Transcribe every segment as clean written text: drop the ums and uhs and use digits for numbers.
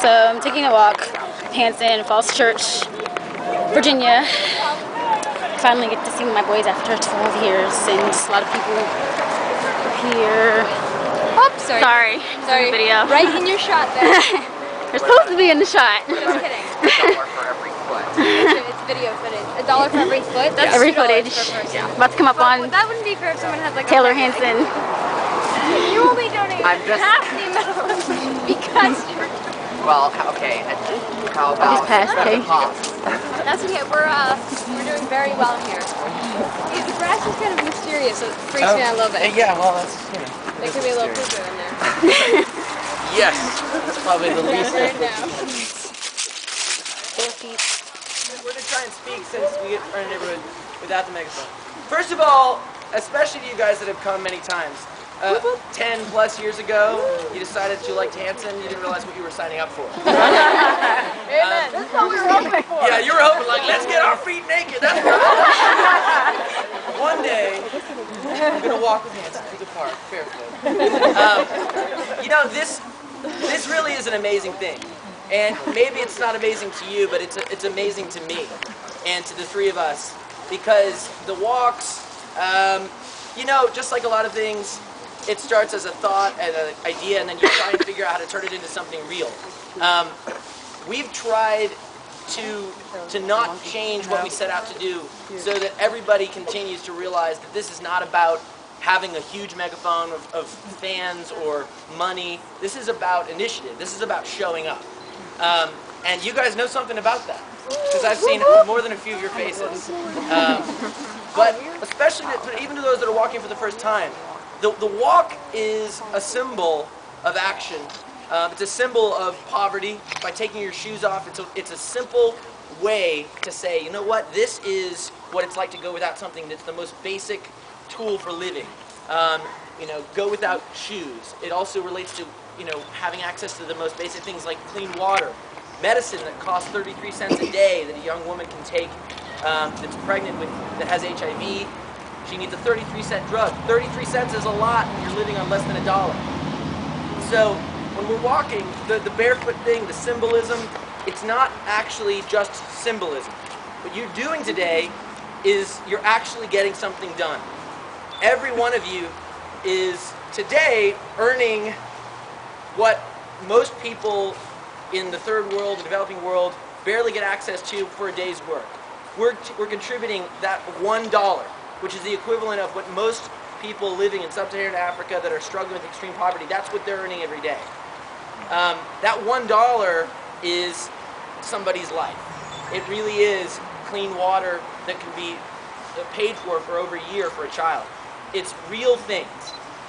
So I'm taking a walk, Hanson, Falls Church, Virginia. Finally get to see my boys after 12 years, and a lot of people here. Oops, sorry. Sorry. Sorry. Video. Right in your shot there. You're supposed to be in the shot. Just kidding. $1 for every foot. It's video footage. $1 for every foot? That's Every $2 footage. per person. Yeah. About to come up on That wouldn't be fair if someone had like Taylor a Hanson. You only donate half the amount because you're... Well, okay. How about hey. the cost? That's okay. We're doing very well here. The grass is kind of mysterious, so it freaks me out a little bit. Yeah, well, that's, you know. There could be a little cuckoo in there. Yes, that's probably the least. Right now. We're going to try and speak since we are in a neighborhood without the megaphone. First of all, especially to you guys that have come many times, 10 plus years ago, you decided that you liked Hanson, you didn't realize what you were signing up for. Amen. That's what we were hoping for. Yeah, you were hoping, like, let's get our feet naked. That's what One day, I'm going to walk with Hanson through the park, barefoot. You know, this really is an amazing thing. And maybe it's not amazing to you, but it's amazing to me and to the three of us. Because the walks, you know, just like a lot of things, it starts as a thought and an idea, and then you try and figure out how to turn it into something real. We've tried to not change what we set out to do so that everybody continues to realize that this is not about having a huge megaphone of fans or money. This is about initiative. This is about showing up. And you guys know something about that, because I've seen more than a few of your faces. But especially, even to those that are walking for the first time, the walk is a symbol of action. It's a symbol of poverty. By taking your shoes off, it's a simple way to say, you know what, this is what it's like to go without something that's the most basic tool for living. You know, go without shoes. It also relates to, you know, having access to the most basic things like clean water, medicine that costs 33 cents a day that a young woman can take that's pregnant with, that has HIV. She needs a 33-cent drug. 33 cents is a lot when you're living on less than $1. So when we're walking, the barefoot thing, the symbolism, it's not actually just symbolism. What you're doing today is you're actually getting something done. Every one of you is today earning what most people in the third world, the developing world, barely get access to for a day's work. We're contributing that $1, which is the equivalent of what most people living in sub-Saharan Africa that are struggling with extreme poverty, that's what they're earning every day. That $1 is somebody's life. It really is clean water that can be paid for over a year for a child. It's real things.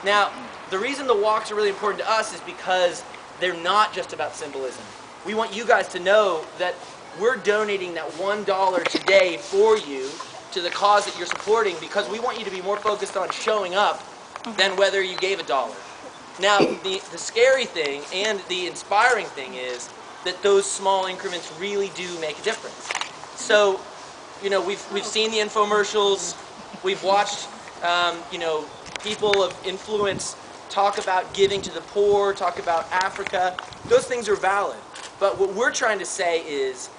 Now, the reason the walks are really important to us is because they're not just about symbolism. We want you guys to know that we're donating that $1 today for you to the cause that you're supporting, because we want you to be more focused on showing up than whether you gave $1. Now, the scary thing and the inspiring thing is that those small increments really do make a difference. So, you know, we've seen the infomercials, we've watched, you know, people of influence talk about giving to the poor, talk about Africa. Those things are valid. But what we're trying to say is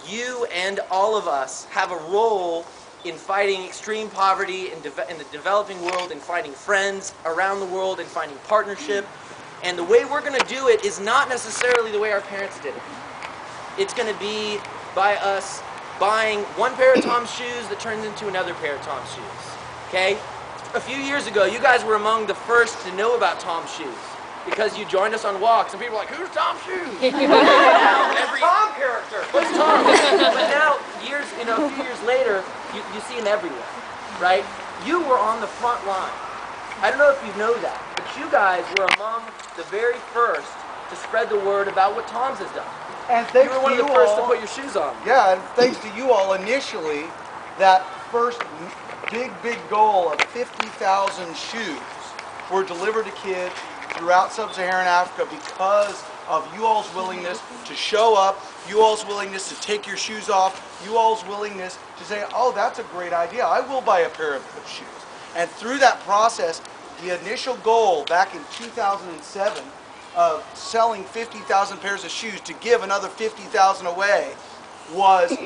you and all of us have a role in fighting extreme poverty in the developing world, in finding friends around the world, in finding partnership. And the way we're going to do it is not necessarily the way our parents did it. It's going to be by us buying one pair of Tom's shoes that turns into another pair of Tom's shoes. Okay? A few years ago, you guys were among the first to know about Tom's shoes because you joined us on walks, and people were like, "Who's Tom's shoes?" Now, every Tom character. What's Tom? But now, a few years later, you see them everywhere, right? You were on the front line. I don't know if you know that, but you guys were among the very first to spread the word about what Tom's has done. And thanks you were one to of the you first all, to put your shoes on. Yeah, and thanks to you all initially, that first big goal of 50,000 shoes were delivered to kids throughout sub-Saharan Africa because of you all's willingness to show up, you all's willingness to take your shoes off, you all's willingness to say, oh, that's a great idea, I will buy a pair of shoes. And through that process, the initial goal back in 2007 of selling 50,000 pairs of shoes to give another 50,000 away was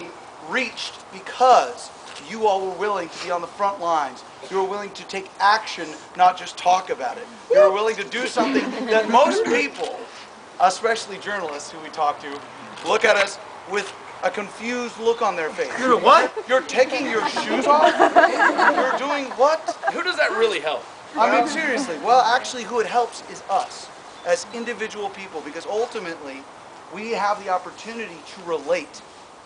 reached because you all were willing to be on the front lines. You were willing to take action, not just talk about it. You were willing to do something that most people, especially journalists who we talk to, look at us with a confused look on their face. You're what? You're taking your shoes off? You're doing what? Who does that really help? I mean, seriously. Well, actually, who it helps is us as individual people, because ultimately, we have the opportunity to relate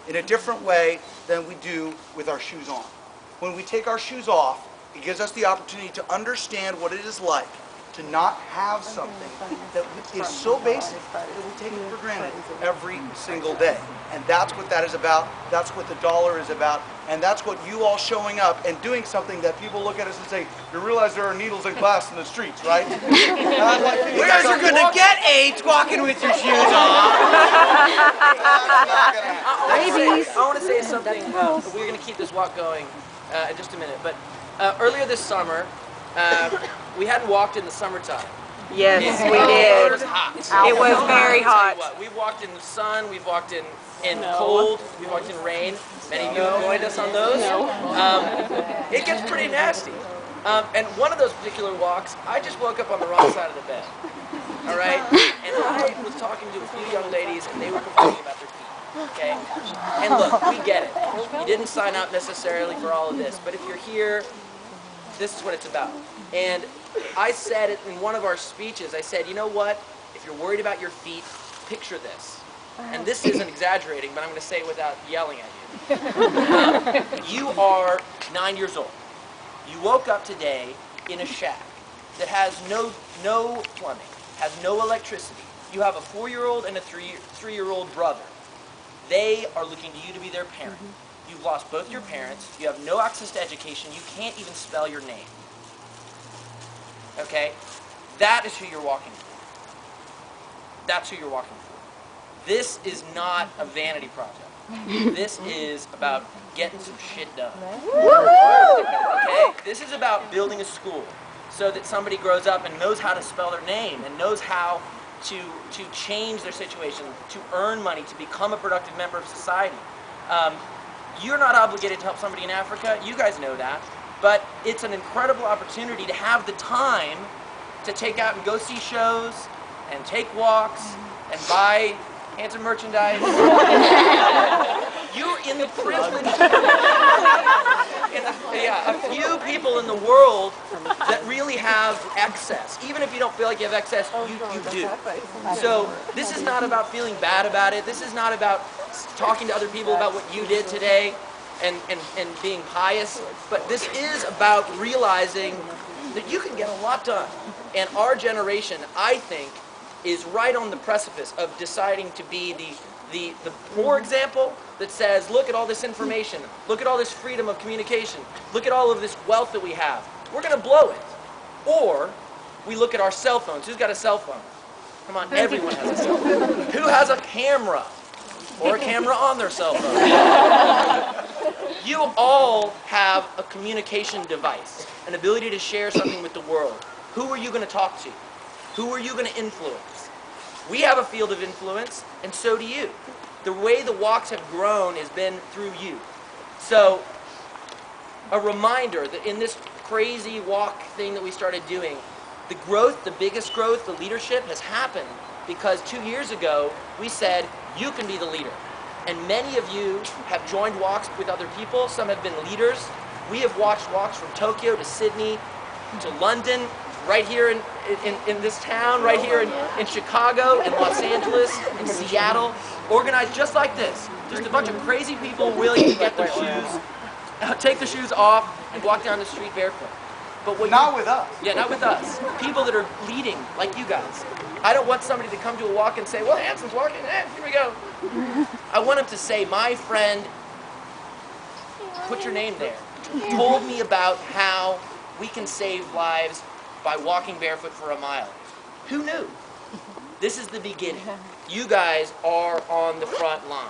in a different way than we do with our shoes on. When we take our shoes off, it gives us the opportunity to understand what it is like to not have something that is so basic that we take it for granted every single day. And that's what that is about. That's what the dollar is about. And that's what you all showing up and doing something that people look at us and say, you realize there are needles and glass in the streets, right? And I'm like, You guys are going to get AIDS walking with your shoes on. I want to say something. We're going to keep this walk going in just a minute. But earlier this summer, we hadn't walked in the summertime. Yes, we It did. was hot. It was very hot. We've walked in the sun, we've walked in cold, we've walked in rain. Many of you have joined us on those. It gets pretty nasty. And one of those particular walks, I just woke up on the wrong side of the bed. All right? And I was talking to a few young ladies, and they were complaining about their feet. Okay? And look, we get it. You didn't sign up necessarily for all of this, but if you're here, this is what it's about. And I said it in one of our speeches, I said, you know what? If you're worried about your feet, picture this. And this isn't exaggerating, but I'm going to say it without yelling at you. You are 9 years old. You woke up today in a shack that has no plumbing, has no electricity. You have a 4-year-old and a 3-year-old brother. They are looking to you to be their parent. You've lost both your parents. You have no access to education. You can't even spell your name. Okay? That is who you're walking for. That's who you're walking for. This is not a vanity project. This is about getting some shit done. Okay? This is about building a school so that somebody grows up and knows how to spell their name and knows how to change their situation, to earn money, to become a productive member of society. You're not obligated to help somebody in Africa. You guys know that. But it's an incredible opportunity to have the time to take out and go see shows and take walks and buy Hanson merchandise. You're in the privilege. A few people in the world that really have excess. Even if you don't feel like you have excess, you do. So this is not about feeling bad about it. This is not about talking to other people about what you did today and being pious. But this is about realizing that you can get a lot done. And our generation, I think, is right on the precipice of deciding to be the poor example that says, look at all this information, look at all this freedom of communication, look at all of this wealth that we have. We're going to blow it. Or we look at our cell phones. Who's got a cell phone? Come on, everyone has a cell phone. Who has a camera? Or a camera on their cell phone? You all have a communication device, an ability to share something with the world. Who are you going to talk to? Who are you going to influence? We have a field of influence, and so do you. The way the walks have grown has been through you. So, a reminder that in this crazy walk thing that we started doing, the growth, the biggest growth, the leadership has happened because 2 years ago, we said, you can be the leader. And many of you have joined walks with other people. Some have been leaders. We have watched walks from Tokyo to Sydney to London, right here in this town, right here in Chicago, in Los Angeles, in Seattle, organized just like this. Just a bunch of crazy people willing to get their shoes, take the shoes off, and walk down the street barefoot. But not with us. Yeah, not with us. People that are leading, like you guys. I don't want somebody to come to a walk and say, well, Hanson's walking, here we go. I want him to say, my friend, put your name there, told me about how we can save lives by walking barefoot for a mile. Who knew? This is the beginning. You guys are on the front line.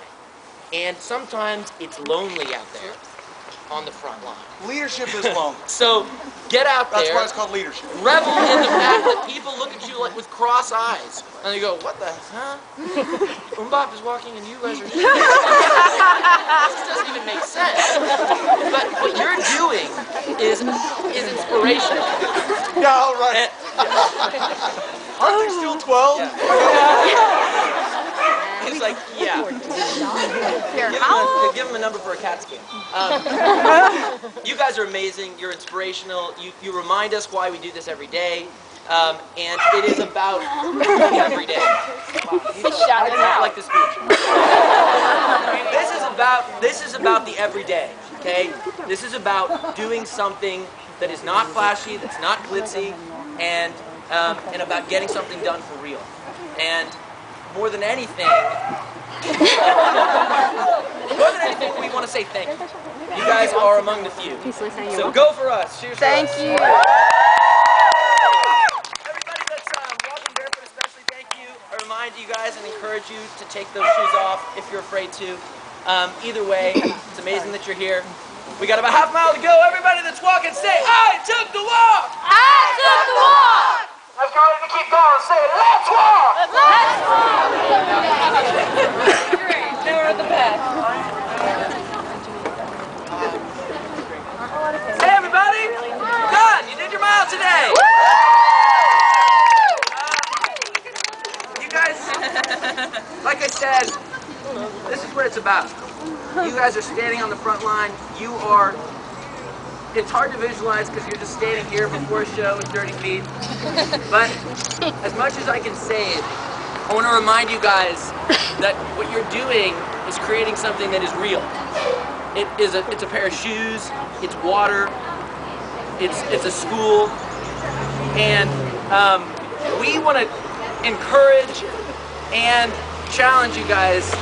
And sometimes it's lonely out there. on the front line. Leadership is lonely. So get out there. That's why it's called leadership. Revel in the fact that people look at you like with cross eyes, and they go, "What the huh? Umbop is walking, and you guys are." This doesn't even make sense. But what you're doing is inspirational. Yeah, all right. Aren't they still 12? It's like, yeah. Give him a number for a CAT scan. You guys are amazing. You're inspirational. You remind us why we do this every day. And it is about every day. I did not like the speech. This is about the everyday. Okay? This is about doing something that is not flashy, that's not glitzy, and about getting something done for real. And more than anything, we want to say thank you. You guys are among the few. So go for us. Cheers. Thank you. Everybody that's walking barefoot, especially, thank you. I remind you guys and encourage you to take those shoes off if you're afraid to. Either way, it's amazing that you're here. We got about half a mile to go. Everybody that's walking, say, I took the walk! I took the walk! Let's go ready to keep going. Say, let's walk! Let's walk! They were the best. Hey, everybody! Done! You did your mile today! You guys, like I said, this is what it's about. You guys are standing on the front line. You are, it's hard to visualize because you're just standing here before a show with dirty feet. But as much as I can say it, I want to remind you guys that what you're doing is creating something that is real. It's a pair of shoes, it's water, it's a school, and we want to encourage and challenge you guys.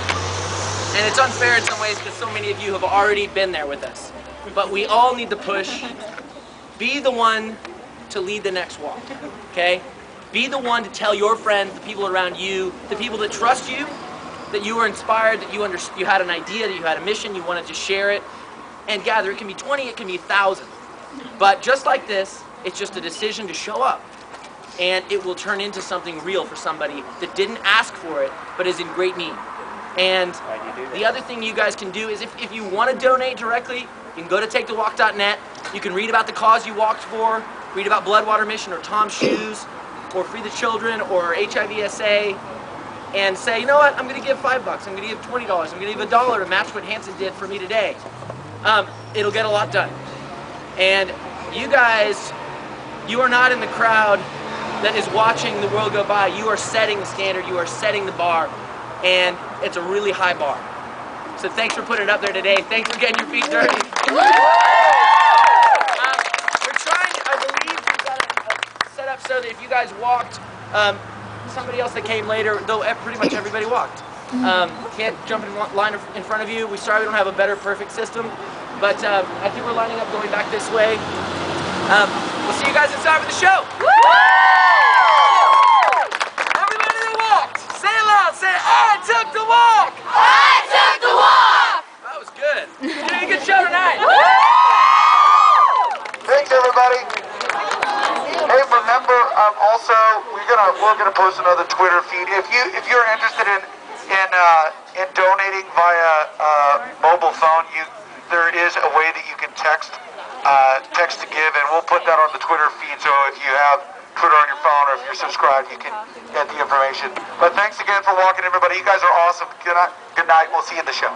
And it's unfair in some ways because so many of you have already been there with us. But we all need to push. Be the one to lead the next walk, okay? Be the one to tell your friends, the people around you, the people that trust you, that you were inspired, that you had an idea, that you had a mission, you wanted to share it, and gather. It can be 20, it can be 1,000. But just like this, it's just a decision to show up. And it will turn into something real for somebody that didn't ask for it, but is in great need. And the other thing you guys can do is if you want to donate directly, you can go to takethewalk.net. You can read about the cause you walked for, read about Bloodwater Mission or Tom's Shoes, or Free the Children, or HIVSA, and say, you know what, I'm going to give $5, I'm going to give $20, I'm going to give $1 to match what Hanson did for me today. It'll get a lot done. And you guys, you are not in the crowd that is watching the world go by. You are setting the standard, you are setting the bar, and it's a really high bar. So thanks for putting it up there today. Thanks for getting your feet dirty. We're trying, I believe we've got it set up so that if you guys walked, somebody else that came later, though pretty much everybody walked. Can't jump in line in front of you. We're sorry we don't have a better perfect system, but I think we're lining up going back this way. We'll see you guys inside for the show. Everybody that walked, say it loud, say, I took the walk! I took the walk! That was good. You're doing a good show tonight. Thanks, everybody. Hey, remember, also we're gonna post another Twitter feed. If you're interested in donating via mobile phone, there is a way that you can text to give, and we'll put that on the Twitter feed. So if you have Twitter on your phone, or if you're subscribed, you can get the information. But thanks again for walking, everybody. You guys are awesome. Good night. We'll see you in the show.